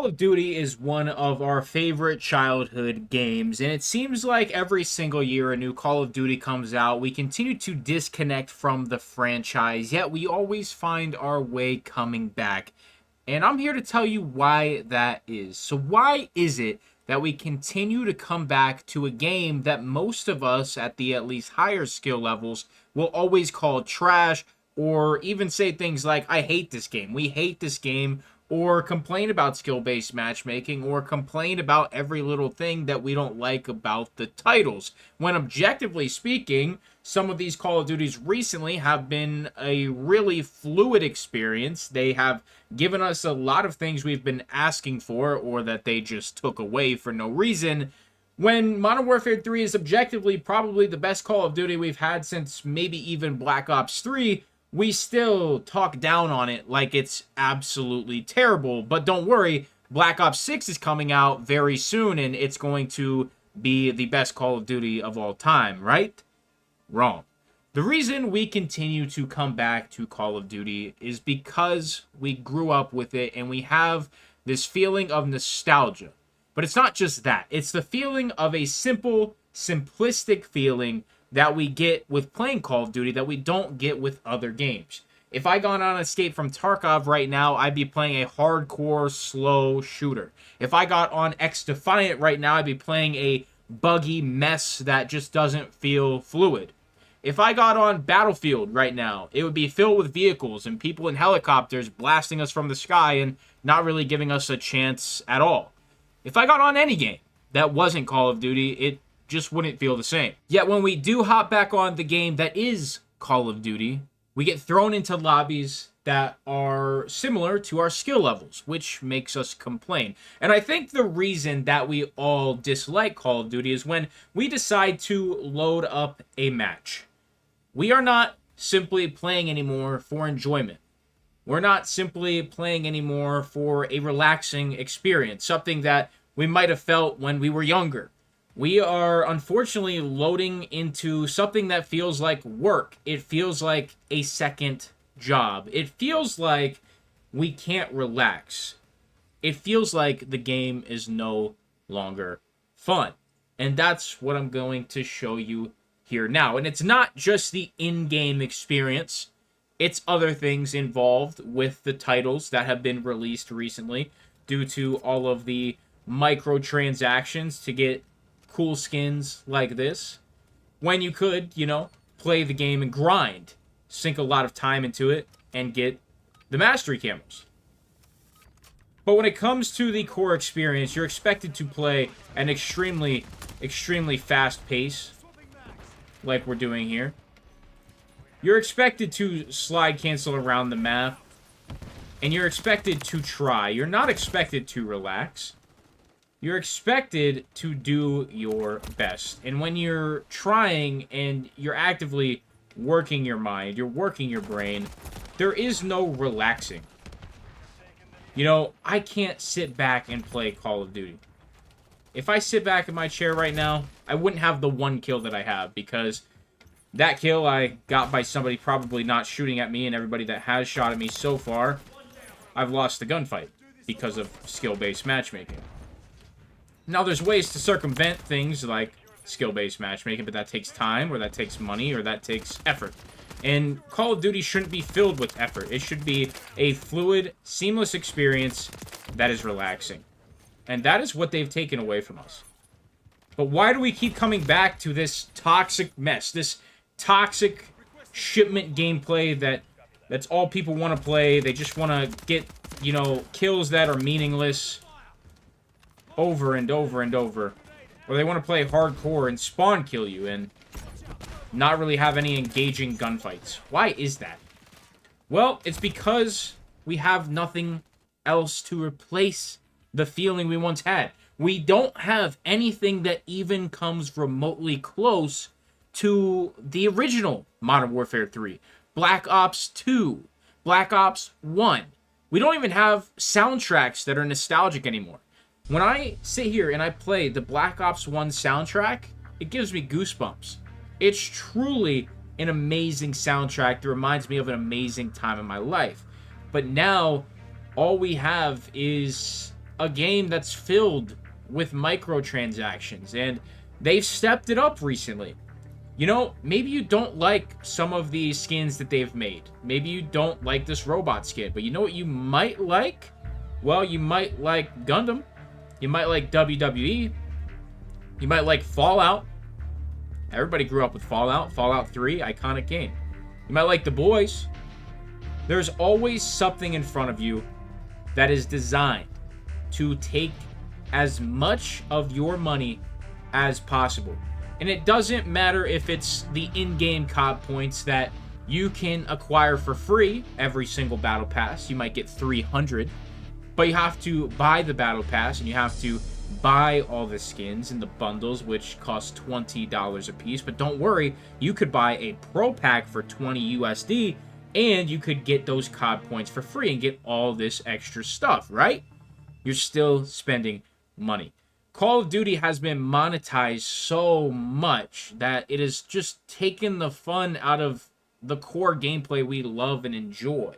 Call of Duty is one of our favorite childhood games, and it seems like every single year a new Call of Duty comes out, we continue to disconnect from the franchise, yet we always find our way coming back. And I'm here to tell you why that is. So why is it that we continue to come back to a game that most of us at the at least higher skill levels will always call trash, or even say things like, I hate this game, we hate this game, or complain about skill-based matchmaking, or complain about every little thing that we don't like about the titles. When objectively speaking, some of these Call of Duties recently have been a really fluid experience. They have given us a lot of things we've been asking for, or that they just took away for no reason. When Modern Warfare 3 is objectively probably the best Call of Duty we've had since maybe even Black Ops 3, we still talk down on it like it's absolutely terrible. But don't worry, Black Ops 6 is coming out very soon, and it's going to be the best Call of Duty of all time, right? Wrong. The reason we continue to come back to Call of Duty is because we grew up with it, and we have this feeling of nostalgia. But it's not just that. It's the feeling of a simple, simplistic feeling that we get with playing Call of Duty that we don't get with other games. If I got on Escape from Tarkov right now, I'd be playing a hardcore, slow shooter. If I got on X-Defiant right now, I'd be playing a buggy mess that just doesn't feel fluid. If I got on Battlefield right now, it would be filled with vehicles and people in helicopters blasting us from the sky and not really giving us a chance at all. If I got on any game that wasn't Call of Duty, it just wouldn't feel the same. Yet when we do hop back on the game that is Call of Duty, we get thrown into lobbies that are similar to our skill levels, which makes us complain. And I think the reason that we all dislike Call of Duty is when we decide to load up a match. We are not simply playing anymore for enjoyment. We're not simply playing anymore for a relaxing experience, something that we might have felt when we were younger. We are unfortunately loading into something that feels like work. It feels like a second job. It feels like we can't relax. It feels like the game is no longer fun. And that's what I'm going to show you here now. And it's not just the in-game experience. It's other things involved with the titles that have been released recently due to all of the microtransactions to get cool skins like this, when you could, play the game and grind, sink a lot of time into it, and get the mastery camos. But when it comes to the core experience, you're expected to play an extremely, extremely fast pace, like we're doing here. You're expected to slide cancel around the map, and you're expected to try. You're not expected to relax. You're expected to do your best. And when you're trying and you're actively working your mind, you're working your brain, there is no relaxing. I can't sit back and play Call of Duty. If I sit back in my chair right now, I wouldn't have the one kill that I have, because that kill I got by somebody probably not shooting at me, and everybody that has shot at me so far, I've lost the gunfight because of skill-based matchmaking. Now, there's ways to circumvent things like skill-based matchmaking, but that takes time, or that takes money, or that takes effort. And Call of Duty shouldn't be filled with effort. It should be a fluid, seamless experience that is relaxing. And that is what they've taken away from us. But why do we keep coming back to this toxic mess, this toxic shipment gameplay that's all people want to play? They just want to get, kills that are meaningless over and over and over. Or they want to play hardcore and spawn kill you and not really have any engaging gunfights. Why is that? Well, it's because we have nothing else to replace the feeling we once had. We don't have anything that even comes remotely close to the original Modern Warfare 3, Black Ops 2, Black Ops 1. We don't even have soundtracks that are nostalgic anymore. When I sit here and I play the Black Ops 1 soundtrack, it gives me goosebumps. It's truly an amazing soundtrack that reminds me of an amazing time in my life. But now, all we have is a game that's filled with microtransactions, and they've stepped it up recently. You know, maybe you don't like some of the skins that they've made. Maybe you don't like this robot skin, but you know what you might like? Well, you might like Gundam. You might like WWE. You might like Fallout. Everybody grew up with Fallout. Fallout 3, iconic game. You might like The Boys. There's always something in front of you that is designed to take as much of your money as possible. And it doesn't matter if it's the in-game COD points that you can acquire for free every single battle pass. You might get 300, but you have to buy the battle pass, and you have to buy all the skins and the bundles, which cost $20 a piece. But don't worry, you could buy a pro pack for 20 USD, and you could get those COD points for free and get all this extra stuff, right? You're still spending money. Call of Duty has been monetized so much that it has just taken the fun out of the core gameplay we love and enjoy.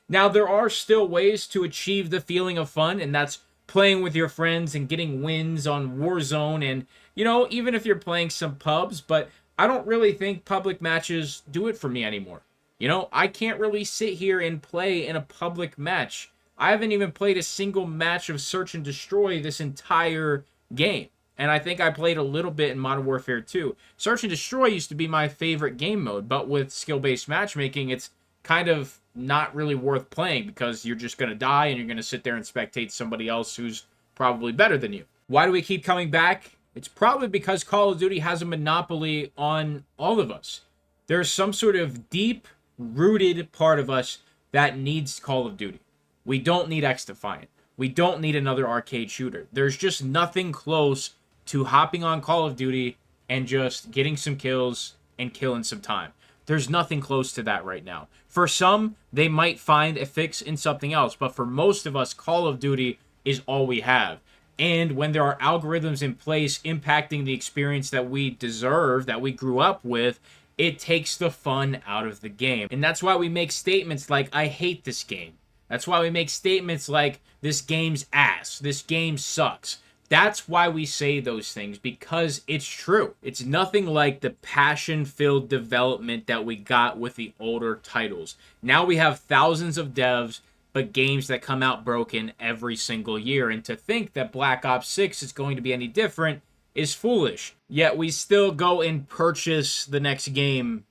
Now, there are still ways to achieve the feeling of fun, and that's playing with your friends and getting wins on Warzone, and, you know, even if you're playing some pubs, but I don't really think public matches do it for me anymore. You know, I can't really sit here and play in a public match. I haven't even played a single match of Search and Destroy this entire game. And I think I played a little bit in Modern Warfare 2. Search and Destroy used to be my favorite game mode, but with skill-based matchmaking, it's kind of not really worth playing because you're just going to die and you're going to sit there and spectate somebody else who's probably better than you. Why do we keep coming back? It's probably because Call of Duty has a monopoly on all of us. There's some sort of deep-rooted part of us that needs Call of Duty. We don't need XDefiant. We don't need another arcade shooter. There's just nothing close to hopping on Call of Duty and just getting some kills and killing some time. There's nothing close to that right now. For some, they might find a fix in something else, but for most of us, Call of Duty is all we have. And when there are algorithms in place impacting the experience that we deserve, that we grew up with, it takes the fun out of the game. And that's why we make statements like, I hate this game. That's why we make statements like, this game's ass, this game sucks. That's why we say those things, because it's true. It's nothing like the passion-filled development that we got with the older titles. Now we have thousands of devs, but games that come out broken every single year. And to think that Black Ops 6 is going to be any different is foolish. Yet we still go and purchase the next game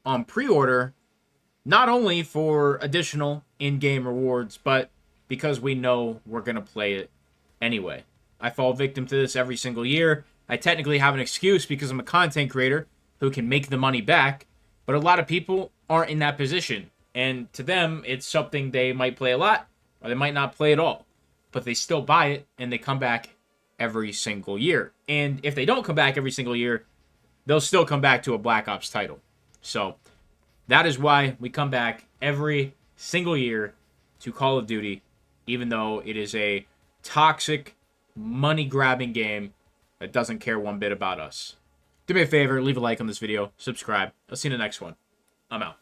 on pre-order, not only for additional in-game rewards, but because we know we're going to play it anyway. I fall victim to this every single year. I technically have an excuse because I'm a content creator who can make the money back, but a lot of people aren't in that position. And to them, it's something they might play a lot, or they might not play at all. But they still buy it, and they come back every single year. And if they don't come back every single year, they'll still come back to a Black Ops title. So that is why we come back every single year to Call of Duty, even though it is a toxic, money-grabbing game that doesn't care one bit about us. Do me a favor, leave a like on this video, subscribe. I'll see you in the next one. I'm out.